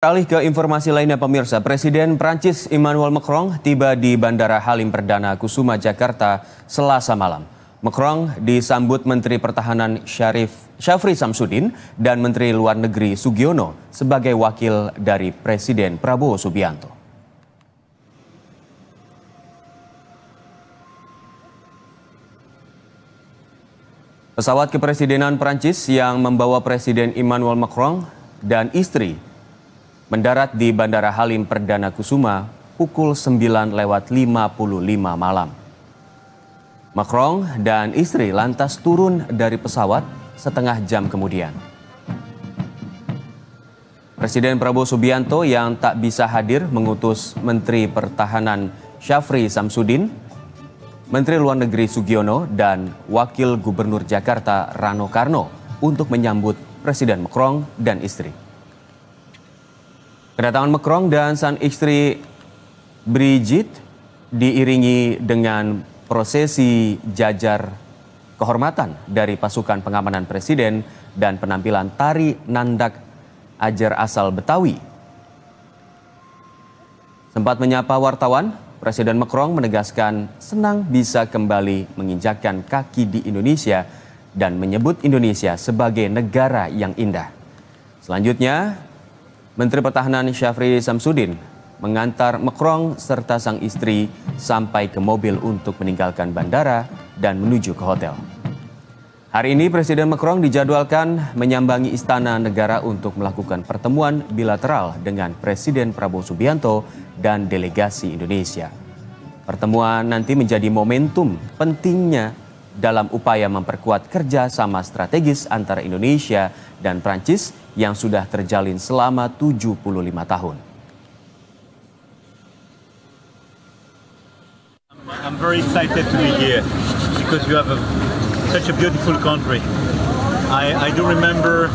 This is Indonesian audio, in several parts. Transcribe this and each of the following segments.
Beralih ke informasi lainnya pemirsa, Presiden Prancis Emmanuel Macron tiba di Bandara Halim Perdana Kusuma, Jakarta, Selasa malam. Macron disambut Menteri Pertahanan Syafri Samsudin dan Menteri Luar Negeri Sugiono sebagai wakil dari Presiden Prabowo Subianto. Pesawat kepresidenan Prancis yang membawa Presiden Emmanuel Macron dan istri mendarat di Bandara Halim Perdana Kusuma pukul 9:55 malam. Macron dan istri lantas turun dari pesawat setengah jam kemudian. Presiden Prabowo Subianto yang tak bisa hadir mengutus Menteri Pertahanan Syafri Samsudin, Menteri Luar Negeri Sugiono, dan Wakil Gubernur Jakarta Rano Karno untuk menyambut Presiden Macron dan istri. Kedatangan Macron dan sang istri Brigitte diiringi dengan prosesi jajar kehormatan dari pasukan pengamanan presiden dan penampilan tari nandak ajar asal Betawi. Sempat menyapa wartawan, Presiden Macron menegaskan senang bisa kembali menginjakkan kaki di Indonesia dan menyebut Indonesia sebagai negara yang indah. Selanjutnya, Menteri Pertahanan Syafri Samsudin mengantar Macron serta sang istri sampai ke mobil untuk meninggalkan bandara dan menuju ke hotel. Hari ini Presiden Macron dijadwalkan menyambangi Istana Negara untuk melakukan pertemuan bilateral dengan Presiden Prabowo Subianto dan delegasi Indonesia. Pertemuan nanti menjadi momentum pentingnya dalam upaya memperkuat kerjasama strategis antara Indonesia dan Prancis yang sudah terjalin selama 75 tahun. I'm very excited to be here because you have such a beautiful country. I do remember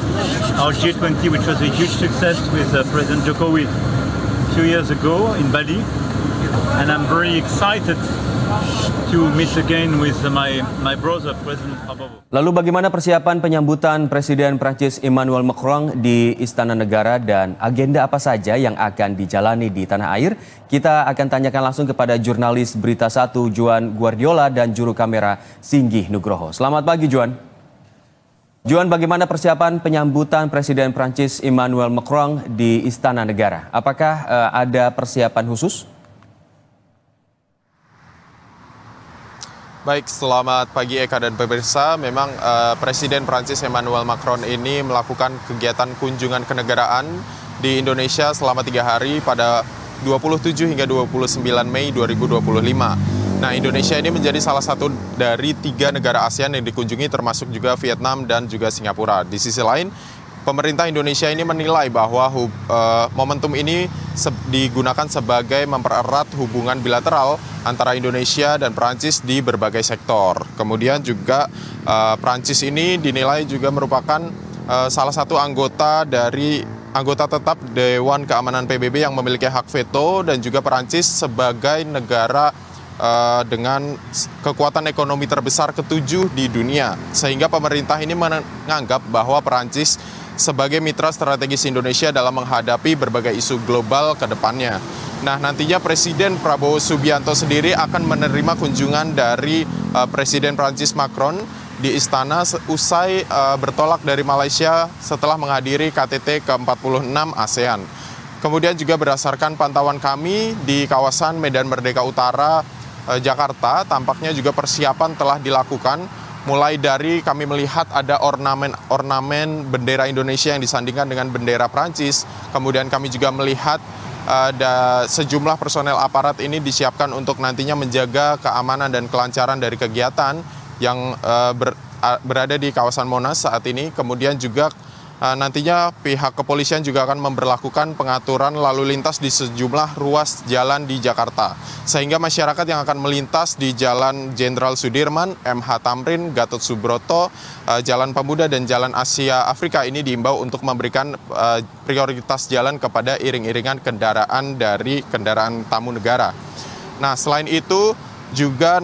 our G20, which was a huge success with President Jokowi 2 years ago in Bali, and I'm very excited to meet again with my brother, President Prabowo. Lalu bagaimana persiapan penyambutan Presiden Prancis Emmanuel Macron di Istana Negara dan agenda apa saja yang akan dijalani di tanah air? Kita akan tanyakan langsung kepada jurnalis Berita 1 Juan Guardiola dan juru kamera Singgih Nugroho. Selamat pagi Juan. Juan, bagaimana persiapan penyambutan Presiden Prancis Emmanuel Macron di Istana Negara? Apakah ada persiapan khusus? Baik, selamat pagi Eka dan pemirsa. Memang Presiden Prancis Emmanuel Macron ini melakukan kegiatan kunjungan kenegaraan di Indonesia selama 3 hari pada 27 hingga 29 Mei 2025. Nah, Indonesia ini menjadi salah satu dari 3 negara ASEAN yang dikunjungi, termasuk juga Vietnam dan juga Singapura. Di sisi lain, pemerintah Indonesia ini menilai bahwa momentum ini digunakan sebagai mempererat hubungan bilateral antara Indonesia dan Prancis di berbagai sektor. Kemudian juga Prancis ini dinilai juga merupakan salah satu anggota tetap Dewan Keamanan PBB yang memiliki hak veto, dan juga Prancis sebagai negara dengan kekuatan ekonomi terbesar ke-7 di dunia. Sehingga pemerintah ini menganggap bahwa Prancis sebagai mitra strategis Indonesia dalam menghadapi berbagai isu global ke depannya. Nah, nantinya Presiden Prabowo Subianto sendiri akan menerima kunjungan dari Presiden Prancis Macron di istana usai bertolak dari Malaysia setelah menghadiri KTT ke-46 ASEAN. Kemudian juga berdasarkan pantauan kami di kawasan Medan Merdeka Utara, Jakarta, tampaknya juga persiapan telah dilakukan. Mulai dari kami melihat ada ornamen bendera Indonesia yang disandingkan dengan bendera Prancis. Kemudian kami juga melihat ada sejumlah personel aparat ini disiapkan untuk nantinya menjaga keamanan dan kelancaran dari kegiatan yang berada di kawasan Monas saat ini. Kemudian juga nantinya pihak kepolisian juga akan memberlakukan pengaturan lalu lintas di sejumlah ruas jalan di Jakarta. Sehingga masyarakat yang akan melintas di Jalan Jenderal Sudirman, MH Tamrin, Gatot Subroto, Jalan Pemuda, dan Jalan Asia Afrika ini diimbau untuk memberikan prioritas jalan kepada iring-iringan kendaraan dari kendaraan tamu negara. Nah, selain itu juga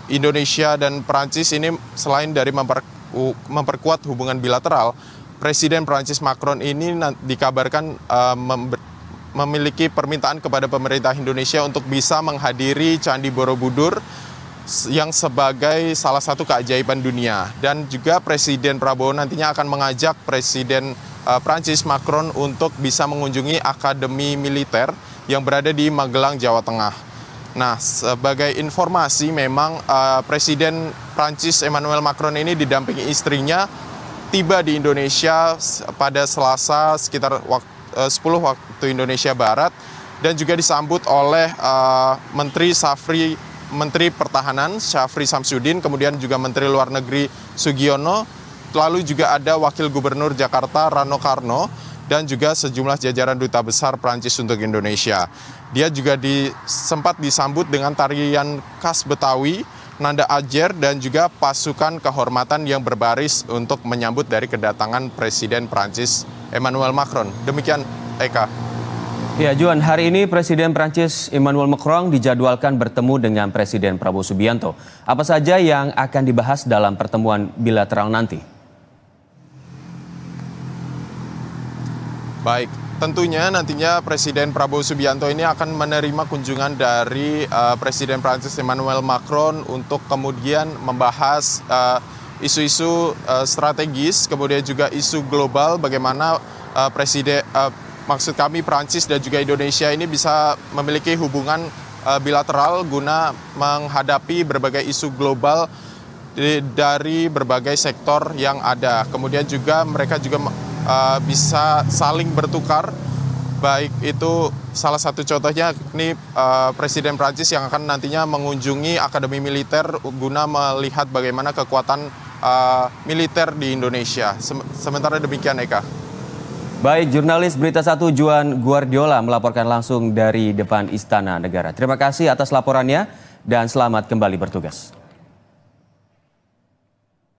Indonesia dan Prancis ini selain dari memperkuat hubungan bilateral, Presiden Prancis Macron ini dikabarkan memiliki permintaan kepada pemerintah Indonesia untuk bisa menghadiri Candi Borobudur yang sebagai salah satu keajaiban dunia. Dan juga Presiden Prabowo nantinya akan mengajak Presiden Prancis Macron untuk bisa mengunjungi Akademi Militer yang berada di Magelang, Jawa Tengah. Nah, sebagai informasi memang Presiden Prancis Emmanuel Macron ini didampingi istrinya tiba di Indonesia pada Selasa sekitar 10 waktu Indonesia Barat dan juga disambut oleh Menteri Pertahanan Syafri Samsudin, kemudian juga Menteri Luar Negeri Sugiono, lalu juga ada Wakil Gubernur Jakarta Rano Karno, dan juga sejumlah jajaran Duta Besar Prancis untuk Indonesia. Dia juga sempat disambut dengan tarian khas Betawi, nanda ajer, dan juga pasukan kehormatan yang berbaris untuk menyambut dari kedatangan Presiden Prancis Emmanuel Macron. Demikian, Eka. Ya, Juan, hari ini Presiden Prancis Emmanuel Macron dijadwalkan bertemu dengan Presiden Prabowo Subianto. Apa saja yang akan dibahas dalam pertemuan bilateral nanti? Baik, tentunya nantinya Presiden Prabowo Subianto ini akan menerima kunjungan dari Presiden Prancis Emmanuel Macron untuk kemudian membahas isu-isu strategis, kemudian juga isu global, bagaimana maksud kami Prancis dan juga Indonesia ini bisa memiliki hubungan bilateral guna menghadapi berbagai isu global dari berbagai sektor yang ada. Kemudian juga mereka juga bisa saling bertukar, baik itu salah satu contohnya ini Presiden Prancis yang akan nantinya mengunjungi Akademi Militer guna melihat bagaimana kekuatan militer di Indonesia. Sementara demikian, Eka. Baik, jurnalis Berita 1 Juan Guardiola melaporkan langsung dari depan Istana Negara. Terima kasih atas laporannya dan selamat kembali bertugas.